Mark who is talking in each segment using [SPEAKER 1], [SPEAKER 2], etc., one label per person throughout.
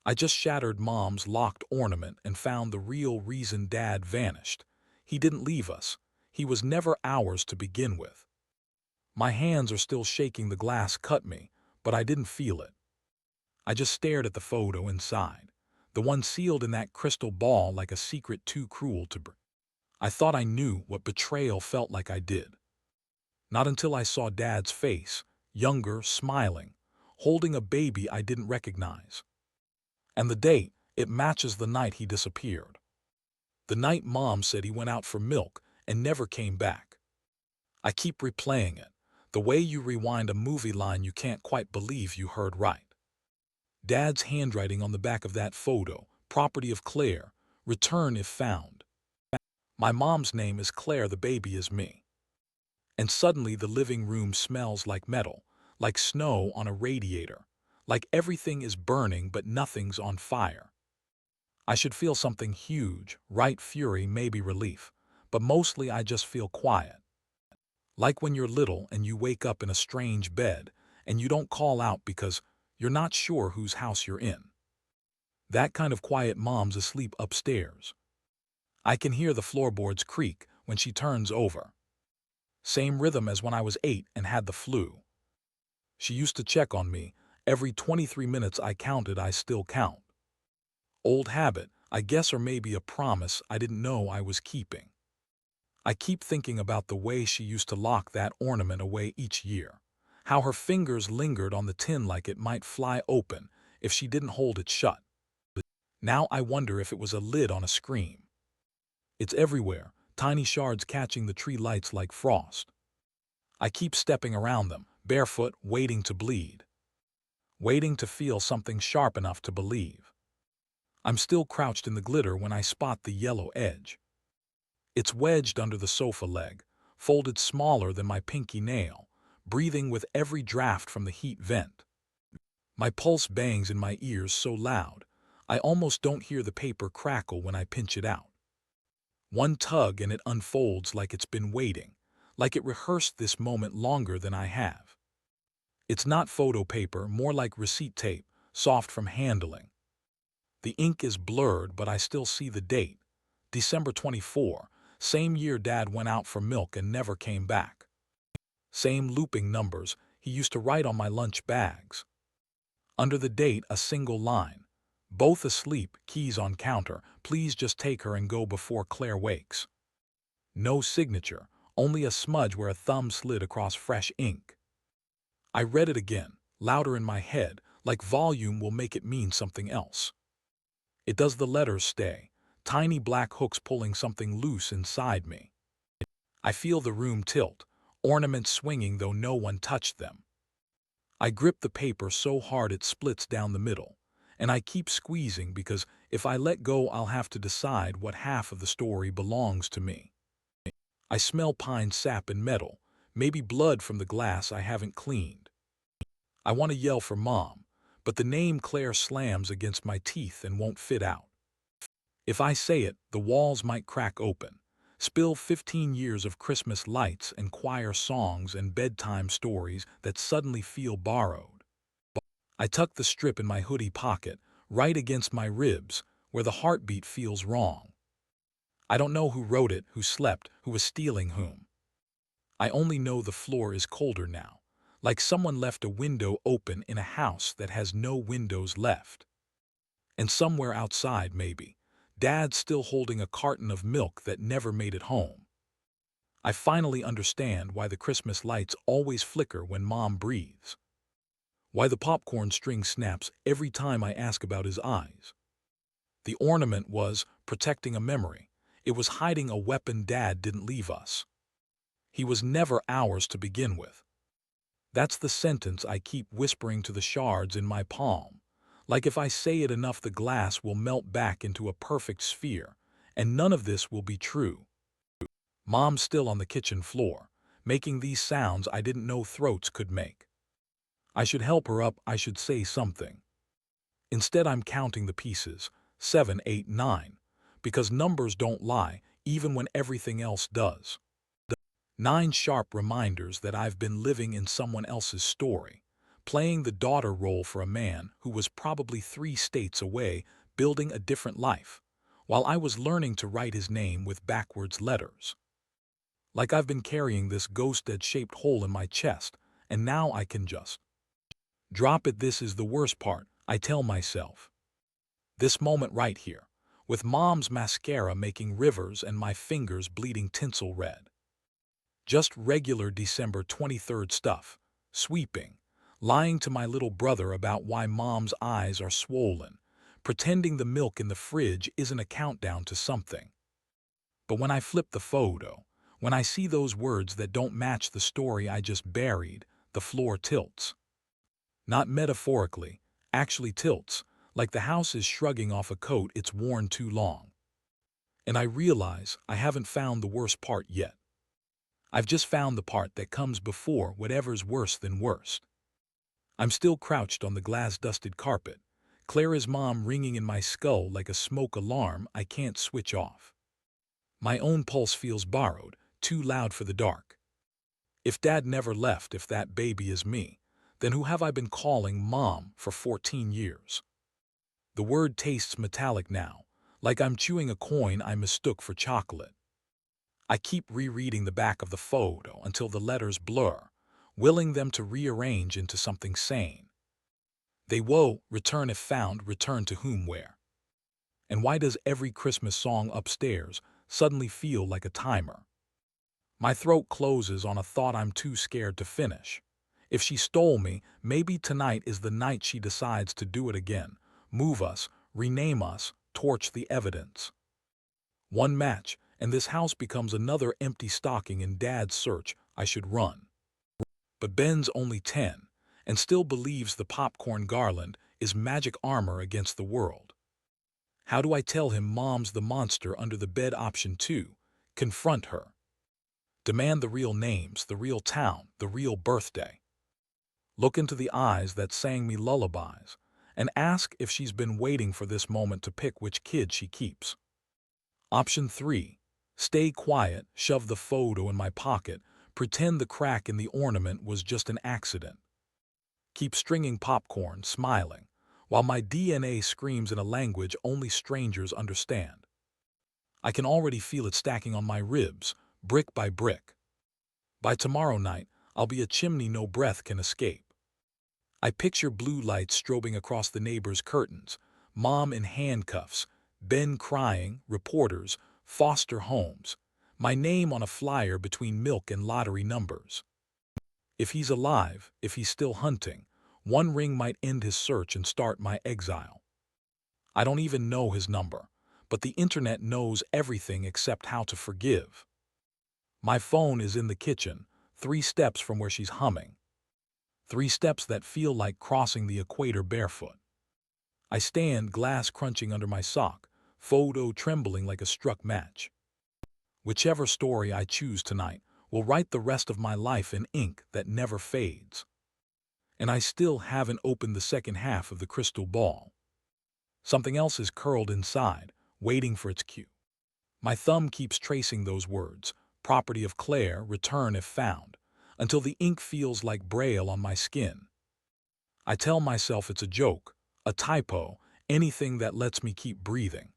[SPEAKER 1] I just shattered Mom's locked ornament and found the real reason Dad vanished. He didn't leave us. He was never ours to begin with. My hands are still shaking. The glass cut me, but I didn't feel it. I just stared at the photo inside, the one sealed in that crystal ball like a secret too cruel to break. I thought I knew what betrayal felt like. I did. Not until I saw Dad's face, younger, smiling, holding a baby I didn't recognize. And the date, it matches the night he disappeared. The night Mom said he went out for milk and never came back. I keep replaying it, the way you rewind a movie line you can't quite believe you heard right. Dad's handwriting on the back of that photo, property of Claire, return if found. My mom's name is Claire, the baby is me. And suddenly the living room smells like metal, like snow on a radiator, like everything is burning but nothing's on fire. I should feel something huge, right? Fury, maybe relief, but mostly I just feel quiet. Like when you're little and you wake up in a strange bed and you don't call out because you're not sure whose house you're in. That kind of quiet. Mom's asleep upstairs. I can hear the floorboards creak when she turns over. Same rhythm as when I was 8 and had the flu. She used to check on me. Every 23 minutes I counted. I still count. Old habit, I guess, or maybe a promise I didn't know I was keeping. I keep thinking about the way she used to lock that ornament away each year. How her fingers lingered on the tin like it might fly open if she didn't hold it shut. Now I wonder if it was a lid on a scream. It's everywhere, tiny shards catching the tree lights like frost. I keep stepping around them, barefoot, waiting to bleed. Waiting to feel something sharp enough to believe. I'm still crouched in the glitter when I spot the yellow edge. It's wedged under the sofa leg, folded smaller than my pinky nail, breathing with every draft from the heat vent. My pulse bangs in my ears so loud, I almost don't hear the paper crackle when I pinch it out. One tug and it unfolds like it's been waiting, like it rehearsed this moment longer than I have. It's not photo paper, more like receipt tape, soft from handling. The ink is blurred, but I still see the date, December 24, same year Dad went out for milk and never came back. Same looping numbers he used to write on my lunch bags. Under the date, a single line. Both asleep, keys on counter, please just take her and go before Claire wakes. No signature, only a smudge where a thumb slid across fresh ink. I read it again, louder in my head, like volume will make it mean something else. It does. The letters stay, tiny black hooks pulling something loose inside me. I feel the room tilt, ornaments swinging though no one touched them. I grip the paper so hard it splits down the middle, and I keep squeezing because if I let go I'll have to decide what half of the story belongs to me. I smell pine sap and metal, maybe blood from the glass I haven't cleaned. I want to yell for Mom, but the name Claire slams against my teeth and won't fit out. If I say it, the walls might crack open, spill 15 years of Christmas lights and choir songs and bedtime stories that suddenly feel borrowed. I tuck the strip in my hoodie pocket, right against my ribs, where the heartbeat feels wrong. I don't know who wrote it, who slept, who was stealing whom. I only know the floor is colder now, like someone left a window open in a house that has no windows left. And somewhere outside, maybe, Dad's still holding a carton of milk that never made it home. I finally understand why the Christmas lights always flicker when Mom breathes. Why the popcorn string snaps every time I ask about his eyes. The ornament was protecting a memory. It was hiding a weapon. Dad didn't leave us. He was never ours to begin with. That's the sentence I keep whispering to the shards in my palm. Like if I say it enough the glass will melt back into a perfect sphere, and none of this will be true. Mom's still on the kitchen floor, making these sounds I didn't know throats could make. I should help her up, I should say something. Instead I'm counting the pieces, 7, 8, 9, because numbers don't lie, even when everything else does. 9 sharp reminders that I've been living in someone else's story, playing the daughter role for a man who was probably 3 states away, building a different life, while I was learning to write his name with backwards letters. Like I've been carrying this ghost-shaped hole in my chest, and now I can just drop it. This is the worst part, I tell myself. This moment right here, with mom's mascara making rivers and my fingers bleeding tinsel red. Just regular December 23rd stuff, sweeping, lying to my little brother about why mom's eyes are swollen, pretending the milk in the fridge isn't a countdown to something. But when I flip the photo, when I see those words that don't match the story I just buried, the floor tilts. Not metaphorically, actually tilts, like the house is shrugging off a coat it's worn too long. And I realize I haven't found the worst part yet. I've just found the part that comes before whatever's worse than worst. I'm still crouched on the glass-dusted carpet, Clara's mom ringing in my skull like a smoke alarm I can't switch off. My own pulse feels borrowed, too loud for the dark. If Dad never left, if that baby is me, then who have I been calling Mom for 14 years? The word tastes metallic now, like I'm chewing a coin I mistook for chocolate. I keep rereading the back of the photo until the letters blur, willing them to rearrange into something sane. They woe, return if found, return to whom, where. And why does every Christmas song upstairs suddenly feel like a timer? My throat closes on a thought I'm too scared to finish. If she stole me, maybe tonight is the night she decides to do it again. Move us, rename us, torch the evidence. One match, and this house becomes another empty stocking in Dad's search. I should run. But Ben's only 10, and still believes the popcorn garland is magic armor against the world. How do I tell him Mom's the monster under the bed? Option 2, confront her. Demand the real names, the real town, the real birthday. Look into the eyes that sang me lullabies, and ask if she's been waiting for this moment to pick which kid she keeps. Option 3, stay quiet, shove the photo in my pocket, pretend the crack in the ornament was just an accident. Keep stringing popcorn, smiling, while my DNA screams in a language only strangers understand. I can already feel it stacking on my ribs, brick by brick. By tomorrow night, I'll be a chimney no breath can escape. I picture blue lights strobing across the neighbor's curtains, Mom in handcuffs, Ben crying, reporters, foster homes, my name on a flyer between milk and lottery numbers. If he's alive, if he's still hunting, one ring might end his search and start my exile. I don't even know his number, but the internet knows everything except how to forgive. My phone is in the kitchen, 3 steps from where she's humming. 3 steps that feel like crossing the equator barefoot. I stand, glass crunching under my sock, photo trembling like a struck match. Whichever story I choose tonight will write the rest of my life in ink that never fades. And I still haven't opened the second half of the crystal ball. Something else is curled inside, waiting for its cue. My thumb keeps tracing those words, property of Claire, return if found, until the ink feels like braille on my skin. I tell myself it's a joke, a typo, anything that lets me keep breathing.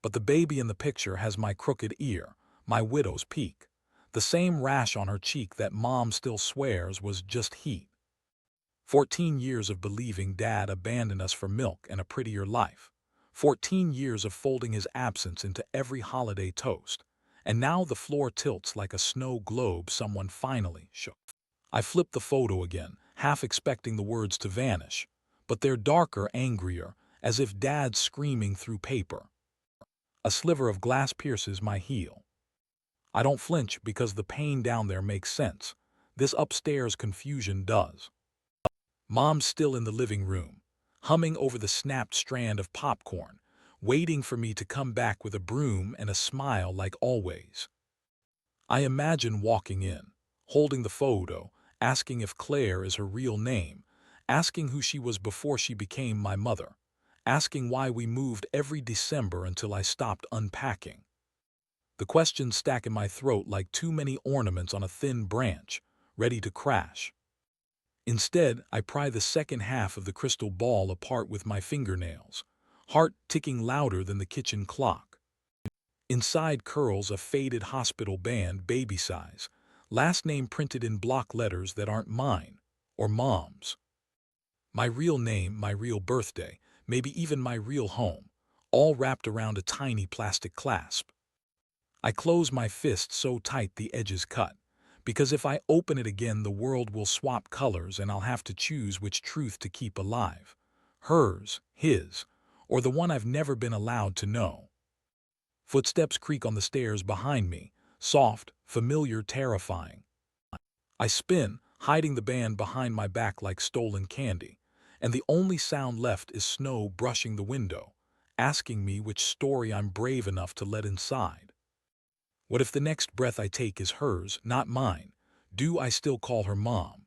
[SPEAKER 1] But the baby in the picture has my crooked ear, my widow's peak, the same rash on her cheek that Mom still swears was just heat. 14 years of believing Dad abandoned us for milk and a prettier life. 14 years of folding his absence into every holiday toast. And now the floor tilts like a snow globe someone finally shook. I flip the photo again, half expecting the words to vanish. But they're darker, angrier, as if Dad's screaming through paper. A sliver of glass pierces my heel. I don't flinch because the pain down there makes sense. This upstairs confusion does. Mom's still in the living room, humming over the snapped strand of popcorn, waiting for me to come back with a broom and a smile like always. I imagine walking in, holding the photo, asking if Claire is her real name, asking who she was before she became my mother, asking why we moved every December until I stopped unpacking. The questions stack in my throat like too many ornaments on a thin branch, ready to crash. Instead, I pry the second half of the crystal ball apart with my fingernails, heart ticking louder than the kitchen clock. Inside curls a faded hospital band baby size, last name printed in block letters that aren't mine, or Mom's. My real name, my real birthday, maybe even my real home, all wrapped around a tiny plastic clasp. I close my fist so tight the edges cut, because if I open it again the world will swap colors and I'll have to choose which truth to keep alive. Hers, his, or the one I've never been allowed to know. Footsteps creak on the stairs behind me, soft, familiar, terrifying. I spin, hiding the band behind my back like stolen candy, and the only sound left is snow brushing the window, asking me which story I'm brave enough to let inside. What if the next breath I take is hers, not mine? Do I still call her Mom?